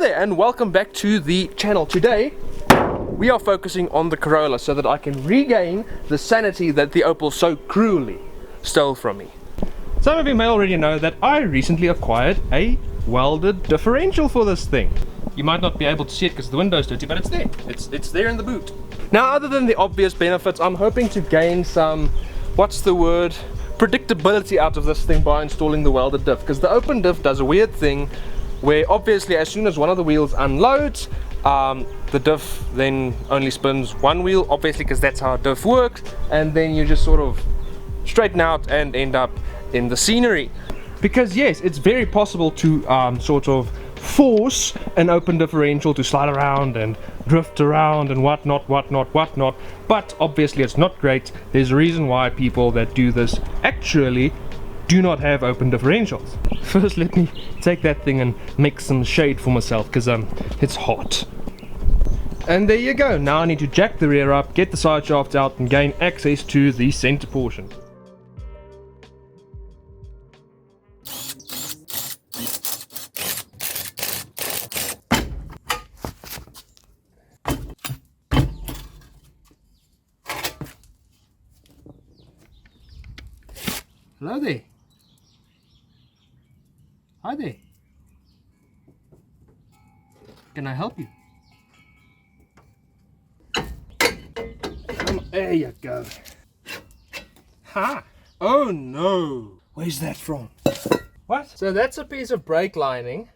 Hello there and welcome back to the channel. Today we are focusing on the Corolla so that I can regain the sanity that the Opel so cruelly stole from me. Some of you may already know that I recently acquired a welded differential for this thing. You might not be able to see it because the window's dirty, but it's there. It's there in the boot. Now, other than the obvious benefits, I'm hoping to gain some, predictability out of this thing by installing the welded diff, because the open diff does a weird thing where obviously as soon as one of the wheels unloads, the diff then only spins one wheel, obviously because that's how diff works, and then you just sort of straighten out and end up in the scenery. Because yes, it's very possible to sort of force an open differential to slide around and drift around and whatnot, but obviously it's not great. There's a reason why people that do this actually do not have open differentials. First, let me take that thing and make some shade for myself because it's hot. And there you go. Now I need to jack the rear up, get the side shafts out and gain access to the center portion. Hello there. Hi there. Can I help you? There you go. Ha! Oh no! Where's that from? What? So that's a piece of brake lining,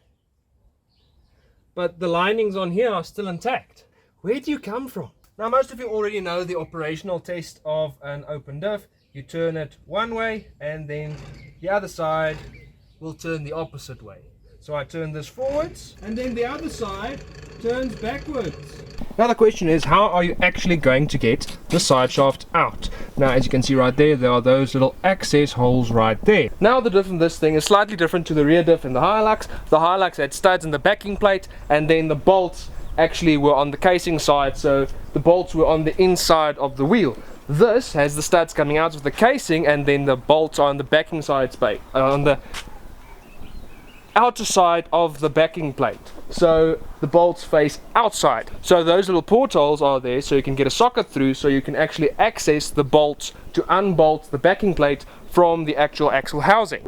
but the linings on here are still intact. Where do you come from? Now, most of you already know the operational test of an open diff. You turn it one way and then the other side will turn the opposite way. So I turn this forwards and then the other side turns backwards. Now the question is, how are you actually going to get the side shaft out? Now, as you can see right there, there are those little access holes right there. Now the diff in this thing is slightly different to the rear diff in the Hilux. The Hilux had studs in the backing plate and then the bolts actually were on the casing side, so the bolts were on the inside of the wheel. This has the studs coming out of the casing and then the bolts are on the backing side space, on the outer side of the backing plate, so the bolts face outside. So those little portholes are there so you can get a socket through, so you can actually access the bolts to unbolt the backing plate from the actual axle housing.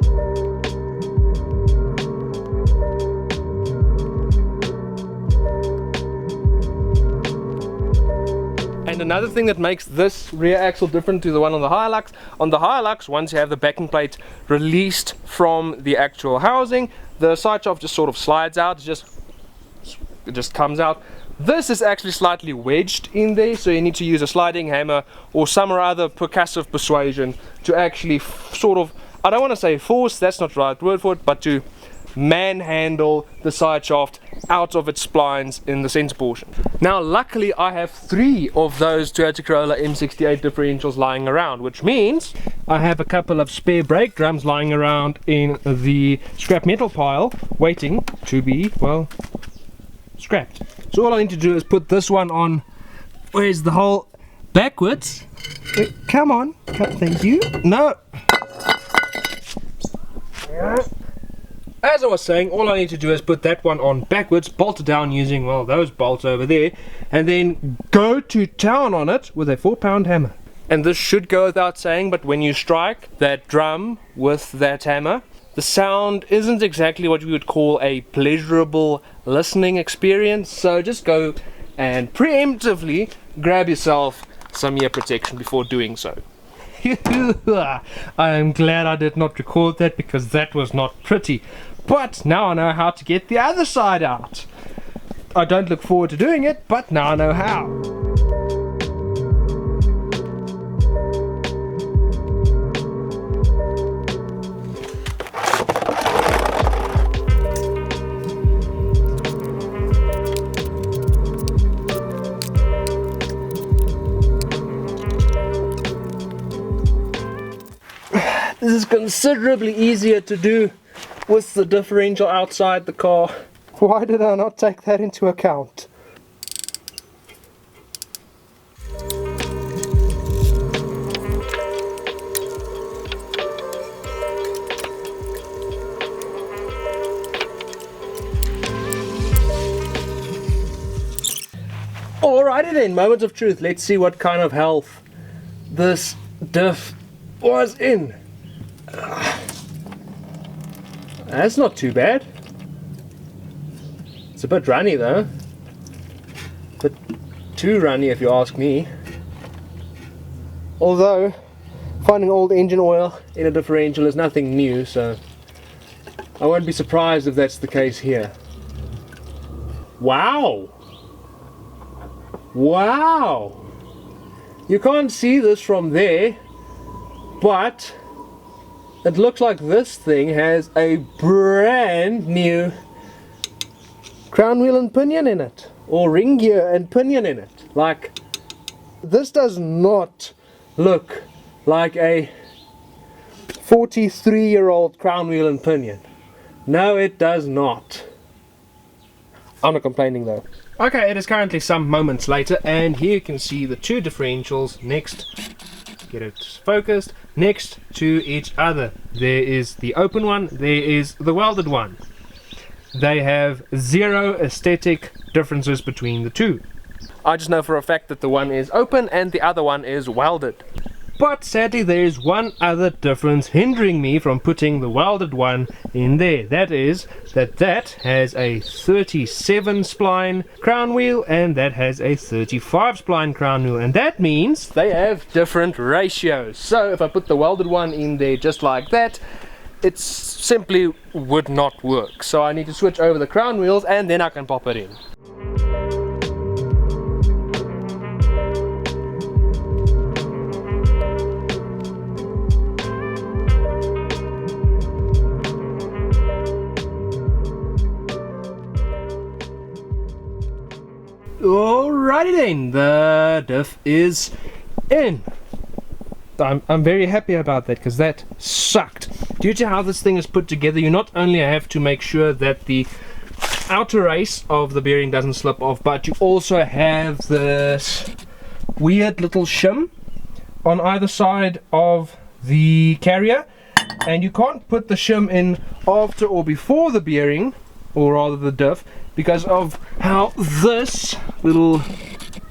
And another thing that makes this rear axle different to the one on the Hilux, once you have the backing plate released from the actual housing, the side shaft just sort of slides out, it just comes out. This is actually slightly wedged in there, so you need to use a sliding hammer or some other percussive persuasion to actually sort of, I don't want to say force, that's not the right word for it, but to manhandle the side shaft out of its splines in the center portion. Now luckily I have 3 of those Toyota Corolla M68 differentials lying around, which means I have a couple of spare brake drums lying around in the scrap metal pile waiting to be, well, scrapped. So all I need to do is put this one on, where's the hole, backwards. Come on, thank you. No. As I was saying, all I need to do is put that one on backwards, bolt it down using, well, those bolts over there, and then go to town on it with a 4-pound hammer. And this should go without saying, but when you strike that drum with that hammer, the sound isn't exactly what we would call a pleasurable listening experience, so just go and preemptively grab yourself some ear protection before doing so. I am glad I did not record that because that was not pretty. But now I know how to get the other side out. I don't look forward to doing it, but now I know how. This is considerably easier to do with the differential outside the car. Why did I not take that into account? Alrighty then, moment of truth. Let's see what kind of health this diff was in. That's not too bad. It's a bit runny though. Bit too runny if you ask me. Although finding old engine oil in a differential is nothing new, so I won't be surprised if that's the case here. Wow! Wow! You can't see this from there, but it looks like this thing has a brand new crown wheel and pinion in it, or ring gear and pinion in it. Like, this does not look like a 43-year-old crown wheel and pinion. No, it does not. I'm not complaining though. Okay, it is currently some moments later, and here you can see the two differentials next, get it focused, next to each other. There is the open one, there is the welded one. They have zero aesthetic differences between the two. I just know for a fact that the one is open and the other one is welded. But sadly there is one other difference hindering me from putting the welded one in there. That is that has a 37 spline crown wheel and that has a 35 spline crown wheel, and that means they have different ratios. So if I put the welded one in there just like that, it simply would not work. So I need to switch over the crown wheels and then I can pop it in. Alrighty then, the diff is in. I'm very happy about that because that sucked. Due to how this thing is put together, you not only have to make sure that the outer race of the bearing doesn't slip off, but you also have this weird little shim on either side of the carrier, and you can't put the shim in after or before the bearing, or rather the diff, because of how this little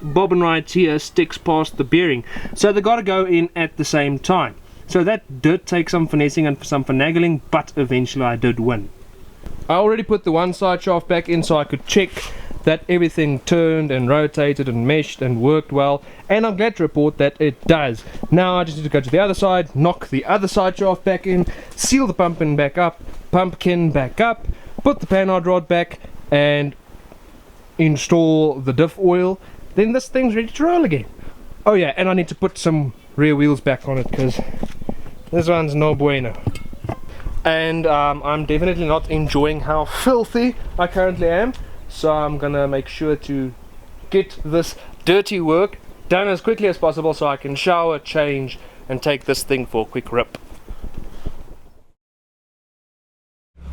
bobbin right here sticks past the bearing. So they got to go in at the same time. So that did take some finessing and some finagling, but eventually I did win. I already put the one side shaft back in so I could check that everything turned and rotated and meshed and worked well, and I'm glad to report that it does. Now I just need to go to the other side, knock the other side shaft back in, seal the pumpkin back up, put the panhard rod back and install the diff oil. Then this thing's ready to roll again. Oh yeah, and I need to put some rear wheels back on it because this one's no bueno. And I'm definitely not enjoying how filthy I currently am, so I'm gonna make sure to get this dirty work done as quickly as possible so I can shower, change and take this thing for a quick rip.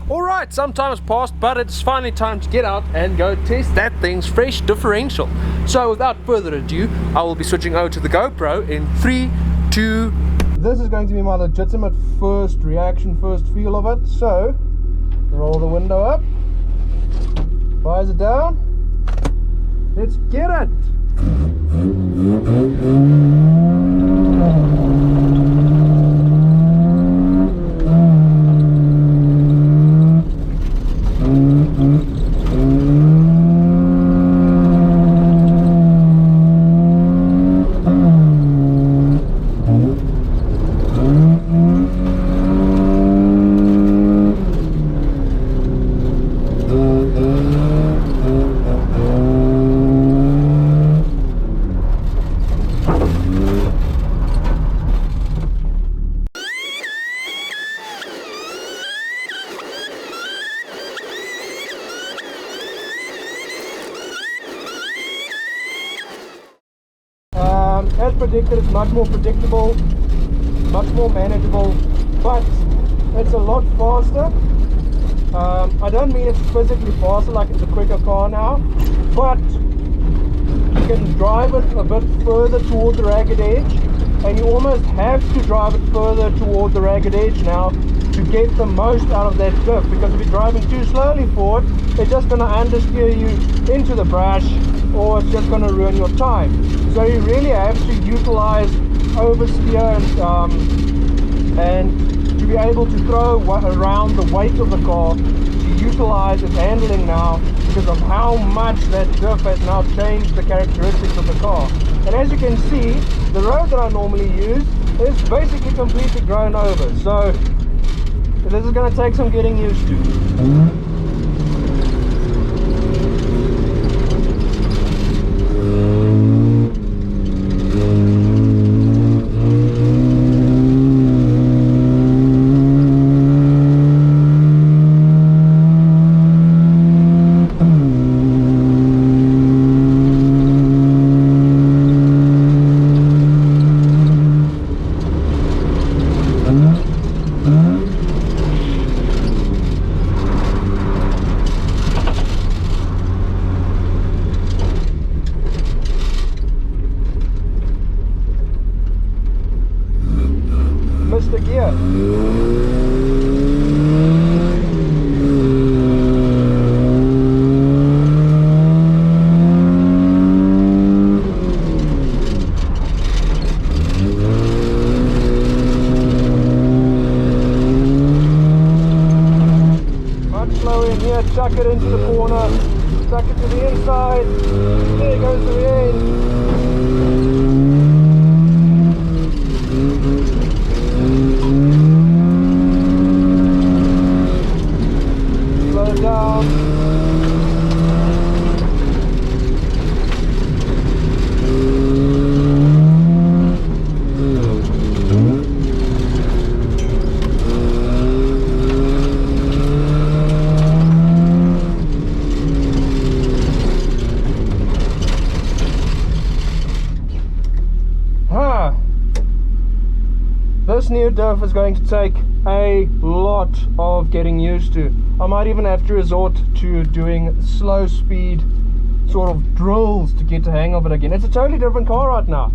Alright, some time has passed, but it's finally time to get out and go test that thing's fresh differential. So without further ado, I will be switching over to the GoPro in 3, 2... This is going to be my legitimate first reaction, first feel of it. So, roll the window up, visor down, let's get it! As predicted, it's much more predictable, much more manageable, but it's a lot faster. I don't mean it's physically faster like it's a quicker car now, but you can drive it a bit further toward the ragged edge, and you almost have to drive it further toward the ragged edge now to to get the most out of that diff, because if you're driving too slowly forward, it's just going to understeer you into the brush, or it's just going to ruin your time. So you really have to utilize oversteer and to be able to throw around the weight of the car, to utilize its handling now, because of how much that diff has now changed the characteristics of the car. And as you can see, the road that I normally use is basically completely grown over, so this is going to take some getting used to. Mr. Gear. Much slower in here, chuck it into the corner, chuck it to the inside, there goes the end. Down. This new diff is going to take a lot of getting used to. I might even have to resort to doing slow speed sort of drills to get the hang of it again. It's a totally different car right now,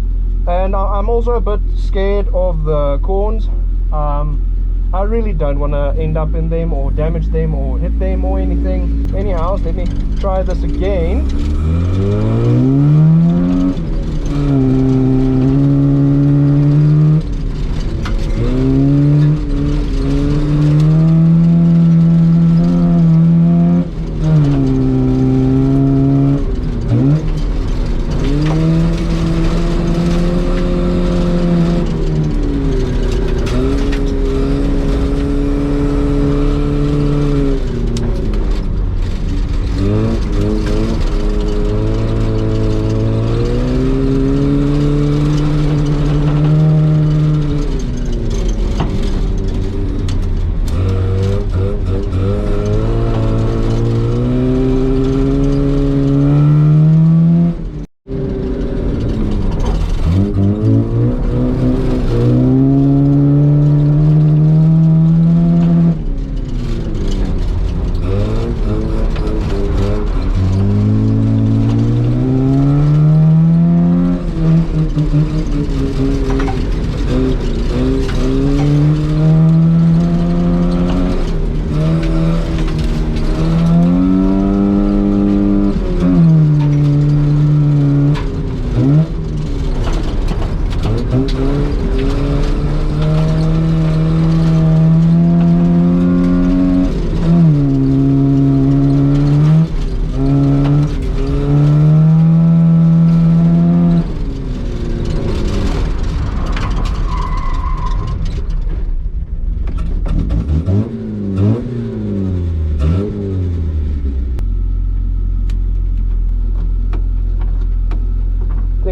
and I'm also a bit scared of the corns. I really don't want to end up in them or damage them or hit them or anything. Anyhow, let me try this again.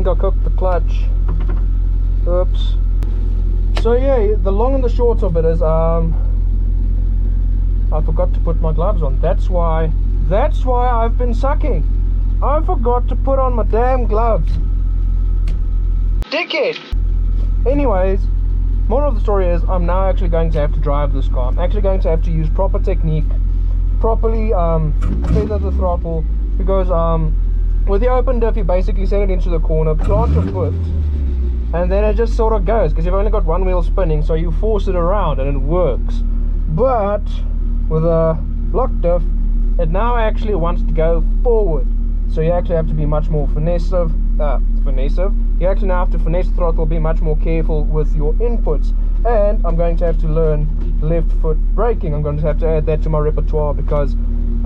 I cooked the clutch. Oops. So yeah, the long and the short of it is I forgot to put my gloves on. That's why I've been sucking. I forgot to put on my damn gloves. Dickhead. Anyways, moral of the story is I'm now actually going to have to drive this car. I'm actually going to have to use proper technique, properly feather the throttle, because with the open diff you basically send it into the corner, plant your foot, and then it just sort of goes, because you've only got one wheel spinning, so you force it around and it works. But with a block diff, it now actually wants to go forward. So you actually have to be much more finessive. You actually now have to finesse the throttle, be much more careful with your inputs. And I'm going to have to learn left foot braking. I'm going to have to add that to my repertoire, because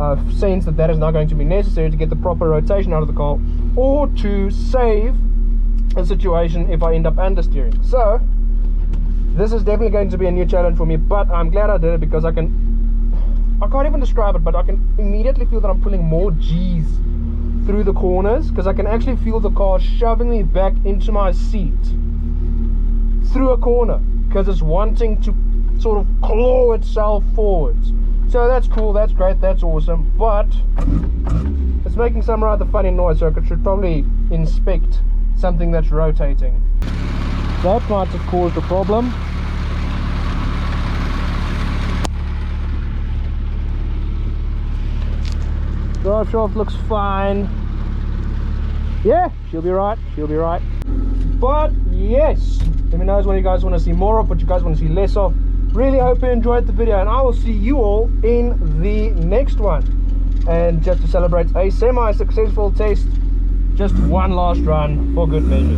I've sensed that that is now going to be necessary to get the proper rotation out of the car, or to save a situation if I end up understeering. So this is definitely going to be a new challenge for me, but I'm glad I did it, because I can't even describe it, but I can immediately feel that I'm pulling more G's through the corners, because I can actually feel the car shoving me back into my seat through a corner, because it's wanting to sort of claw itself forwards. So that's cool, that's great, that's awesome, but it's making some rather funny noise, so I should probably inspect something that's rotating. That might have caused a problem. Drive shaft looks fine. Yeah, she'll be right, she'll be right. But yes, let me know what you guys want to see more of, what you guys want to see less of. Really hope you enjoyed the video, and I will see you all in the next one. And just to celebrate a semi-successful test, just one last run for good measure.